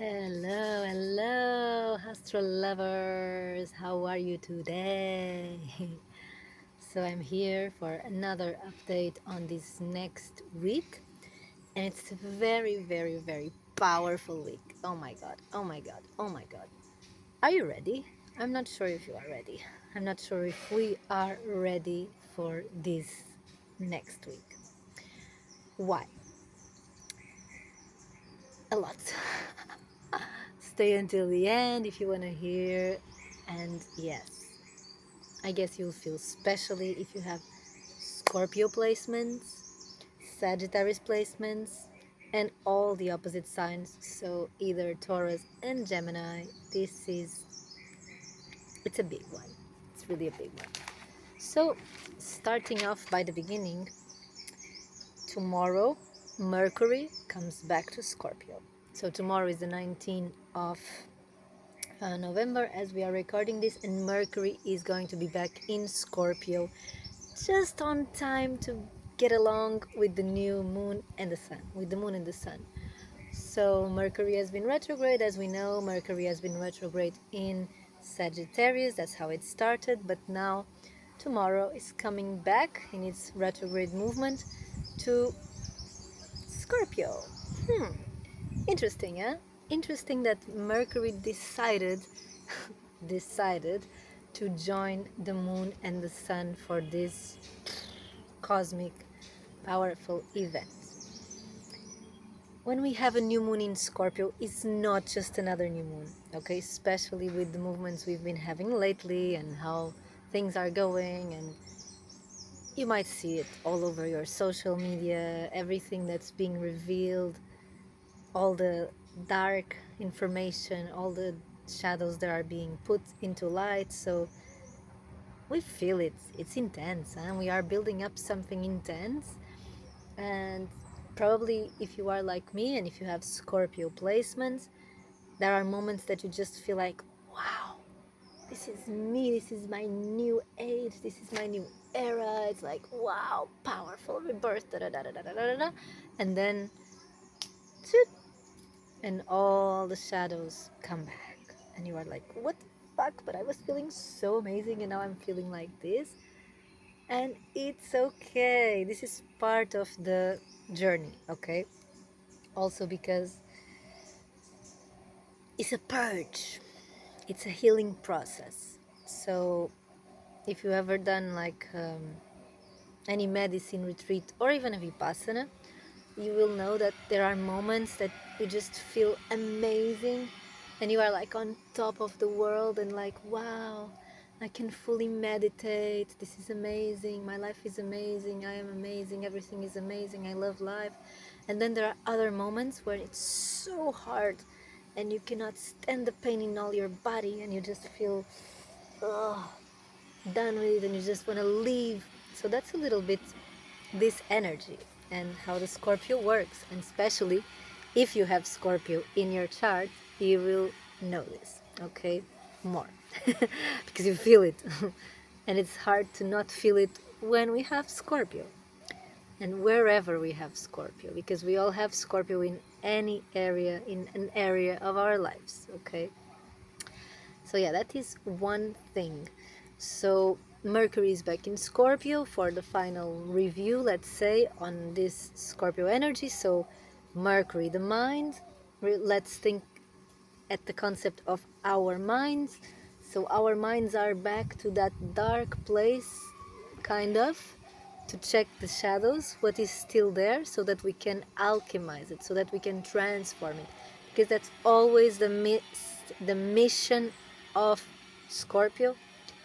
Hello, hello, astro lovers. How are you today? So I'm here for another update on this next week, and it's a very, very, very powerful week. Oh my god, oh my god, oh my god. Are you ready? I'm not sure if you are ready. I'm not sure if we are ready for this next week. Why? A lot. Stay until the end if you want to hear. And yes, I guess you'll feel specially if you have Scorpio placements, Sagittarius placements, and all the opposite signs. So either Taurus and Gemini. It's a big one. It's really a big one. So starting off by the beginning, tomorrow Mercury comes back to Scorpio. So tomorrow is the 19th of November as we are recording this, and Mercury is going to be back in Scorpio just on time to get along with the new moon and the sun, with the moon and the sun. So Mercury has been retrograde, as we know. Mercury has been retrograde in Sagittarius. That's how it started, but now tomorrow is coming back in its retrograde movement to Scorpio. Interesting, huh? Interesting that Mercury decided to join the moon and the sun for this cosmic powerful event. When we have a new moon in Scorpio, it's not just another new moon, okay? Especially with the movements we've been having lately and how things are going, and you might see it all over your social media, everything that's being revealed, all the dark information, all the shadows that are being put into light. So we feel it. It's intense, and we are building up something intense. And probably if you are like me and if you have Scorpio placements, there are moments that you just feel like, wow, this is me, this is my new age, this is my new era. It's like, wow, powerful rebirth, da da da da da da da da. And then and all the shadows come back and you are like, what the fuck, but I was feeling so amazing and now I'm feeling like this. And it's okay, this is part of the journey, okay? Also because it's a purge, it's a healing process. So if you ever done like any medicine retreat or even a vipassana, you will know that there are moments that you just feel amazing and you are like on top of the world and like, wow, I can fully meditate, this is amazing, my life is amazing, I am amazing, everything is amazing, I love life. And then there are other moments where it's so hard and you cannot stand the pain in all your body and you just feel ugh, done with it and you just want to leave. So that's a little bit this energy and how the Scorpio works. And especially if you have Scorpio in your chart, you will know this, okay? More. Because you feel it. And it's hard to not feel it when we have Scorpio. And wherever we have Scorpio, because we all have Scorpio in any area, in an area of our lives, okay? So yeah, that is one thing. So Mercury is back in Scorpio for the final review, let's say, on this Scorpio energy. So Mercury, the mind. Let's think at the concept of our minds. So our minds are back to that dark place, kind of, to check the shadows, what is still there, so that we can alchemize it, so that we can transform it. Because that's always the mission of Scorpio.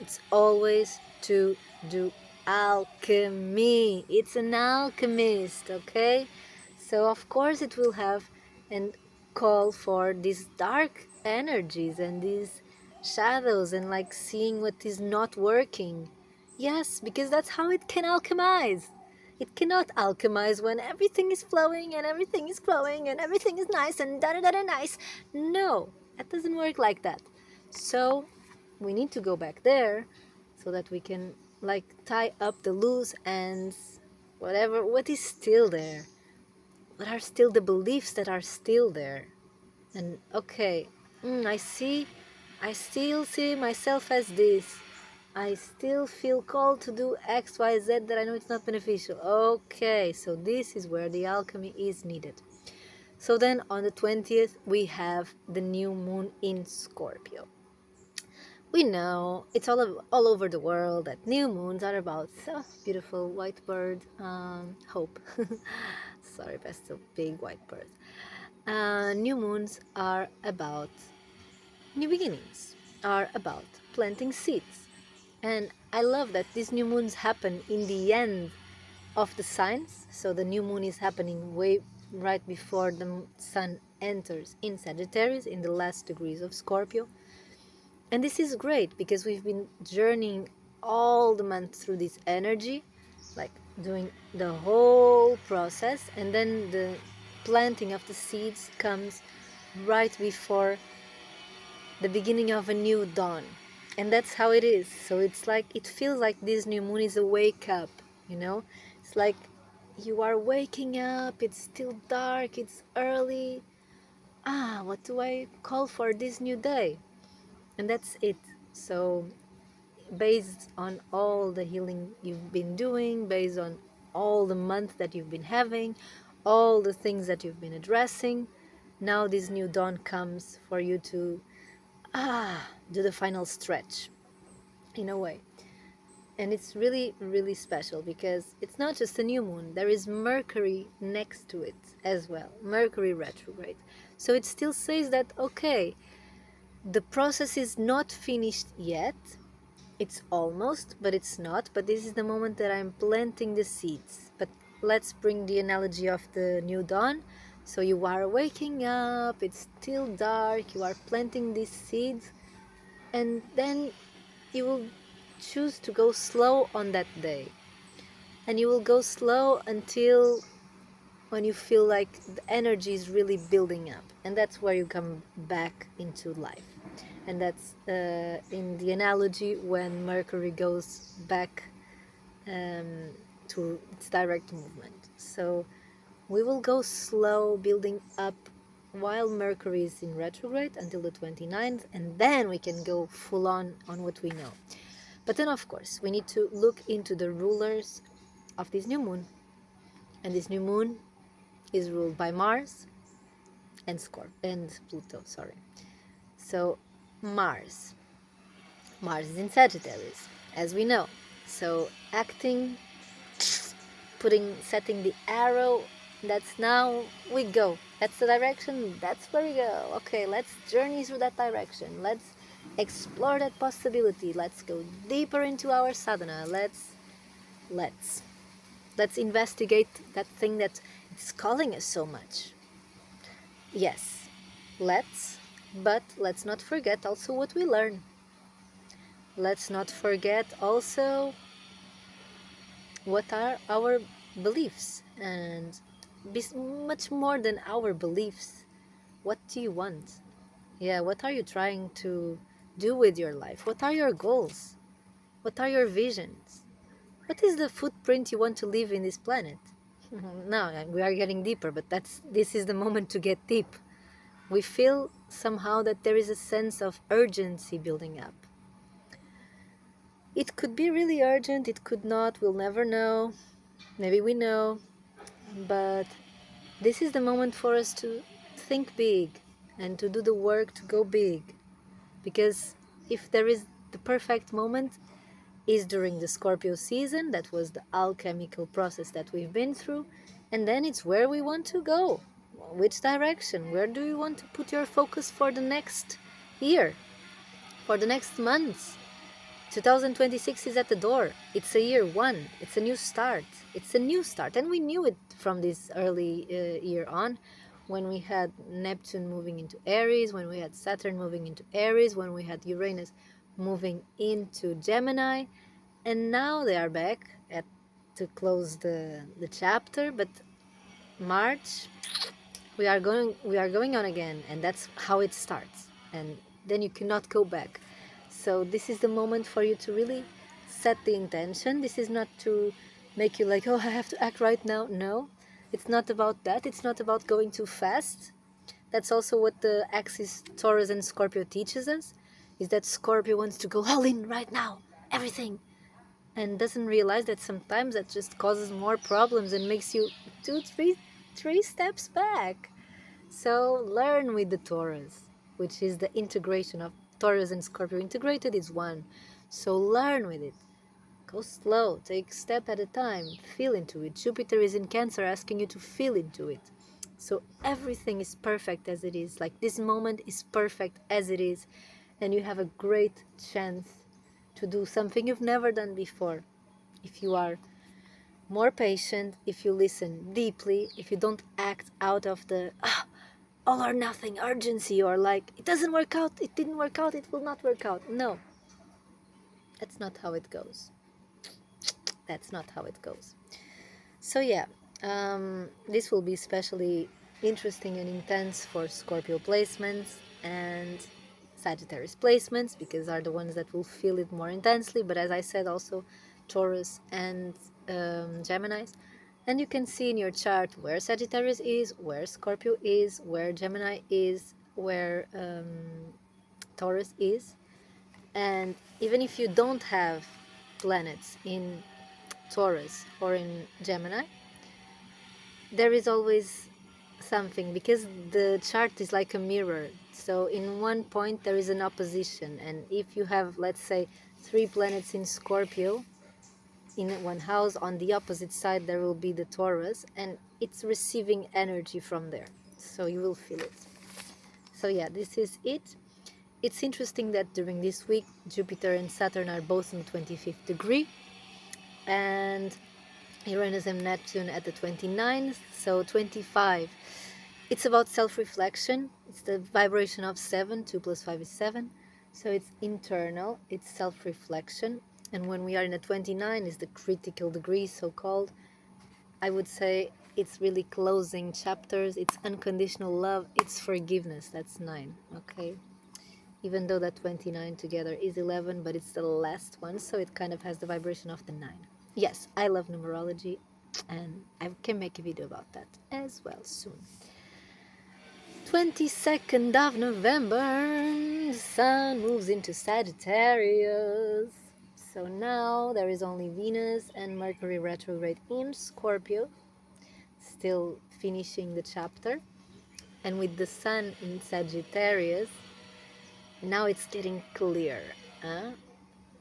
It's always to do alchemy. It's an alchemist, okay? So of course it will have and call for these dark energies and these shadows and like seeing what is not working. Yes, because that's how it can alchemize. It cannot alchemize when everything is flowing and everything is glowing and everything is nice and da da da da nice. No, that doesn't work like that. So we need to go back there so that we can like tie up the loose ends, whatever, what is still there, what are still the beliefs that are still there. And okay, I still see myself as this. I still feel called to do X, Y, Z that I know it's not beneficial. Okay, so this is where the alchemy is needed. So then on the 20th, we have the new moon in Scorpio. We know it's all over the world that new moons are about beautiful white bird, hope. Sorry, Pastel, big white bird. New moons are about new beginnings, are about planting seeds. And I love that these new moons happen in the end of the signs. So the new moon is happening way right before the sun enters in Sagittarius, in the last degrees of Scorpio. And this is great because we've been journeying all the month through this energy, like doing the whole process, and then the planting of the seeds comes right before the beginning of a new dawn. And that's how it is. So it's like, it feels like this new moon is a wake up, you know? It's like you are waking up, it's still dark, it's early. What do I call for this new day? And that's it. So based on all the healing you've been doing, based on all the month that you've been having, all the things that you've been addressing, now this new dawn comes for you to do the final stretch in a way. And it's really, really special because it's not just a new moon, there is Mercury next to it as well, Mercury Retrograde. So it still says that, okay, the process is not finished yet. It's almost, but it's not. But this is the moment that I'm planting the seeds. But let's bring the analogy of the new dawn. So you are waking up, it's still dark, you are planting these seeds, and then you will choose to go slow on that day. And you will go slow until when you feel like the energy is really building up. And that's where you come back into life. And that's in the analogy when Mercury goes back to its direct movement. So we will go slow, building up while Mercury is in retrograde until the 29th, and then we can go full on what we know. But then, of course, we need to look into the rulers of this new moon. And this new moon is ruled by Mars and Pluto, sorry. So Mars is in Sagittarius, as we know. So acting, setting the arrow, that's now we go. That's the direction, that's where we go. Okay, let's journey through that direction. Let's explore that possibility. Let's go deeper into our sadhana. Let's investigate that thing that is calling us so much. Yes, but let's not forget also what we learn. Let's not forget also what are our beliefs, and much more than our beliefs. What do you want? Yeah, what are you trying to do with your life? What are your goals? What are your visions? What is the footprint you want to leave in this planet? No, we are getting deeper, but this is the moment to get deep. We feel somehow that there is a sense of urgency building up. It could be really urgent, it could not, we'll never know. Maybe we know, but this is the moment for us to think big and to do the work to go big. Because if there is the perfect moment, is during the Scorpio season. That was the alchemical process that we've been through, and then it's where we want to go. Which direction? Where do you want to put your focus for the next year, for the next months? 2026 is at the door. It's a year one. It's a new start. It's a new start. And we knew it from this early year on, when we had Neptune moving into Aries, when we had Saturn moving into Aries, when we had Uranus moving into Gemini. And now they are back to close the chapter. But March, we are going on again, and that's how it starts. And then you cannot go back. So this is the moment for you to really set the intention. This is not to make you like, oh, I have to act right now. No, it's not about that. It's not about going too fast. That's also what the axis Taurus and Scorpio teaches us, is that Scorpio wants to go all in right now, everything, and doesn't realize that sometimes that just causes more problems and makes you two, three steps back. So learn with the Taurus, which is the integration of Taurus and Scorpio. Integrated is one. So learn with it. Go slow, take a step at a time, feel into it. Jupiter is in Cancer asking you to feel into it. So everything is perfect as it is. Like this moment is perfect as it is. And you have a great chance to do something you've never done before. If you are more patient, if you listen deeply, if you don't act out of the all or nothing urgency, or like it doesn't work out, it didn't work out, it will not work out. No, that's not how it goes. That's not how it goes. So yeah, this will be especially interesting and intense for Scorpio placements and Sagittarius placements, because are the ones that will feel it more intensely. But as I said, also Taurus and Geminis. And you can see in your chart where Sagittarius is, where Scorpio is, where Gemini is, where Taurus is. And even if you don't have planets in Taurus or in Gemini, there is always something, because the chart is like a mirror. So in one point there is an opposition, and if you have, let's say, 3 planets in Scorpio in one house, on the opposite side there will be the Taurus, and it's receiving energy from there, so you will feel it. So yeah, this is it. It's interesting that during this week Jupiter and Saturn are both in the 25th degree, and Uranus and Neptune at the 29th, so 25. It's about self-reflection. It's the vibration of 7. 2 plus 5 is 7. So it's internal, it's self-reflection. And when we are in a 29, is the critical degree, so-called. I would say it's really closing chapters. It's unconditional love. It's forgiveness. That's 9, okay? Even though that 29 together is 11, but it's the last one, so it kind of has the vibration of the 9. Yes, I love numerology, and I can make a video about that as well soon. 22nd of November, the Sun moves into Sagittarius. So now there is only Venus and Mercury retrograde in Scorpio, still finishing the chapter. And with the Sun in Sagittarius, now it's getting clear.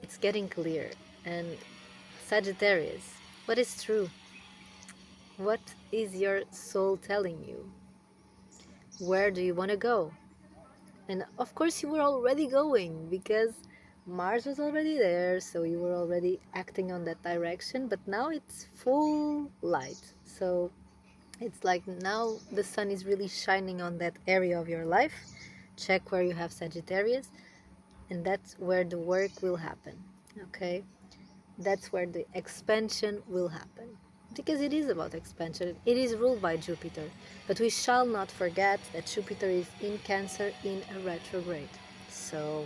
It's getting clear. And Sagittarius, what is true? What is your soul telling you? Where do you want to go? And of course you were already going, because Mars was already there, so you were already acting on that direction, but now it's full light. So it's like now the sun is really shining on that area of your life. Check where you have Sagittarius, and that's where the work will happen, okay? That's where the expansion will happen, because it is about expansion. It is ruled by Jupiter, but we shall not forget that Jupiter is in Cancer in a retrograde. So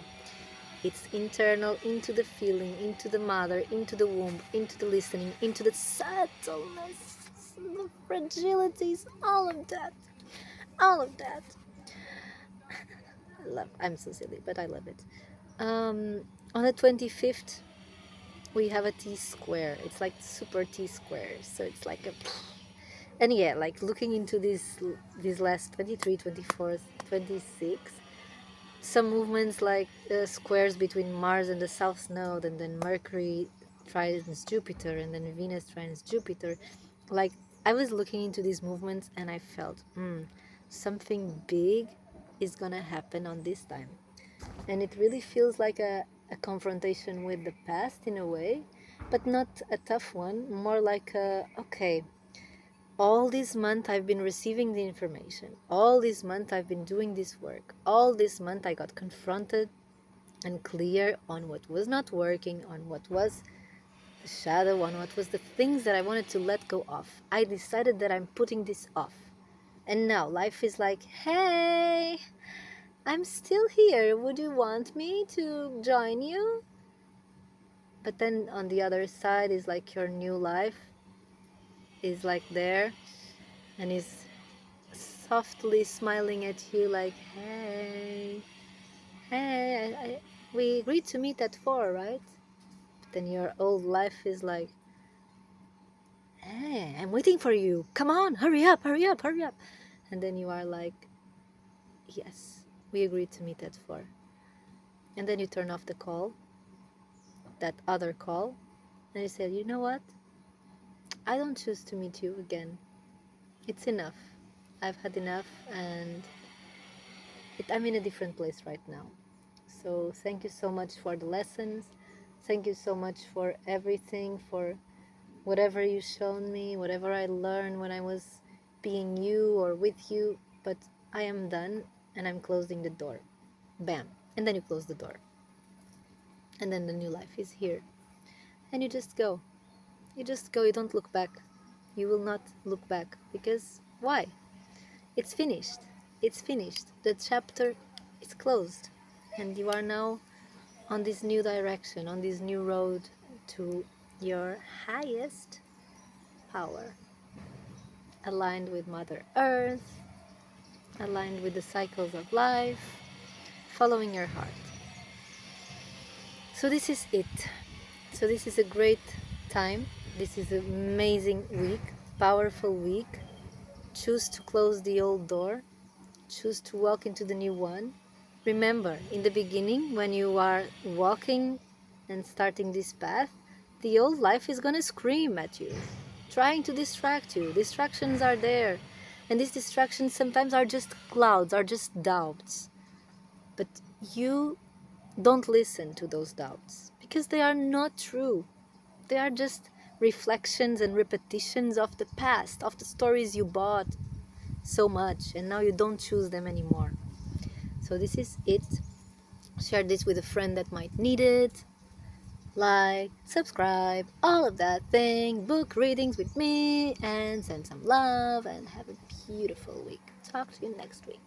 it's internal, into the feeling, into the mother, into the womb, into the listening, into the subtleness, the fragilities, all of that. All of that. I'm so silly, but I love it. On the 25th, we have a T-square. It's like super T-square. So it's like a... And yeah, like looking into these last 23, 24, 26, some movements like squares between Mars and the South Node, and then Mercury trines Jupiter, and then Venus trines Jupiter. Like, I was looking into these movements and I felt, something big is gonna happen on this time. And it really feels like a confrontation with the past in a way, but not a tough one, more like a, okay, all this month I've been receiving the information, all this month I've been doing this work, all this month I got confronted and clear on what was not working, on what was the shadow, on what was the things that I wanted to let go of. I decided that I'm putting this off. And now life is like, hey, I'm still here. Would you want me to join you? But then on the other side is like your new life is like there, and is softly smiling at you like, hey, we agreed to meet at 4, right? But then your old life is like, hey, I'm waiting for you. Come on, hurry up, hurry up, hurry up. And then you are like, yes, we agreed to meet at 4. And then you turn off the call, that other call, and you said, you know what? I don't choose to meet you again. It's enough. I've had enough, and I'm in a different place right now. So thank you so much for the lessons. Thank you so much for everything, for whatever you shown me, whatever I learned when I was being you or with you. But I am done, and I'm closing the door. Bam. And then you close the door. And then the new life is here. And you just go. You just go. You don't look back. You will not look back. Because why? It's finished. It's finished. The chapter is closed. And you are now on this new direction, on this new road to your highest power. Aligned with Mother Earth, aligned with the cycles of life, following your heart. So this is it. So this is a great time. This is an amazing week, powerful week. Choose to close the old door. Choose to walk into the new one. Remember, in the beginning, when you are walking and starting this path, the old life is going to scream at you, trying to distract you. Distractions are there. And these distractions sometimes are just clouds, are just doubts. But you don't listen to those doubts because they are not true. They are just reflections and repetitions of the past, of the stories you bought so much, and now you don't choose them anymore. So this is it. Share this with a friend that might need it. Like, subscribe, all of that thing. Book readings with me and send some love and have a beautiful week. Talk to you next week.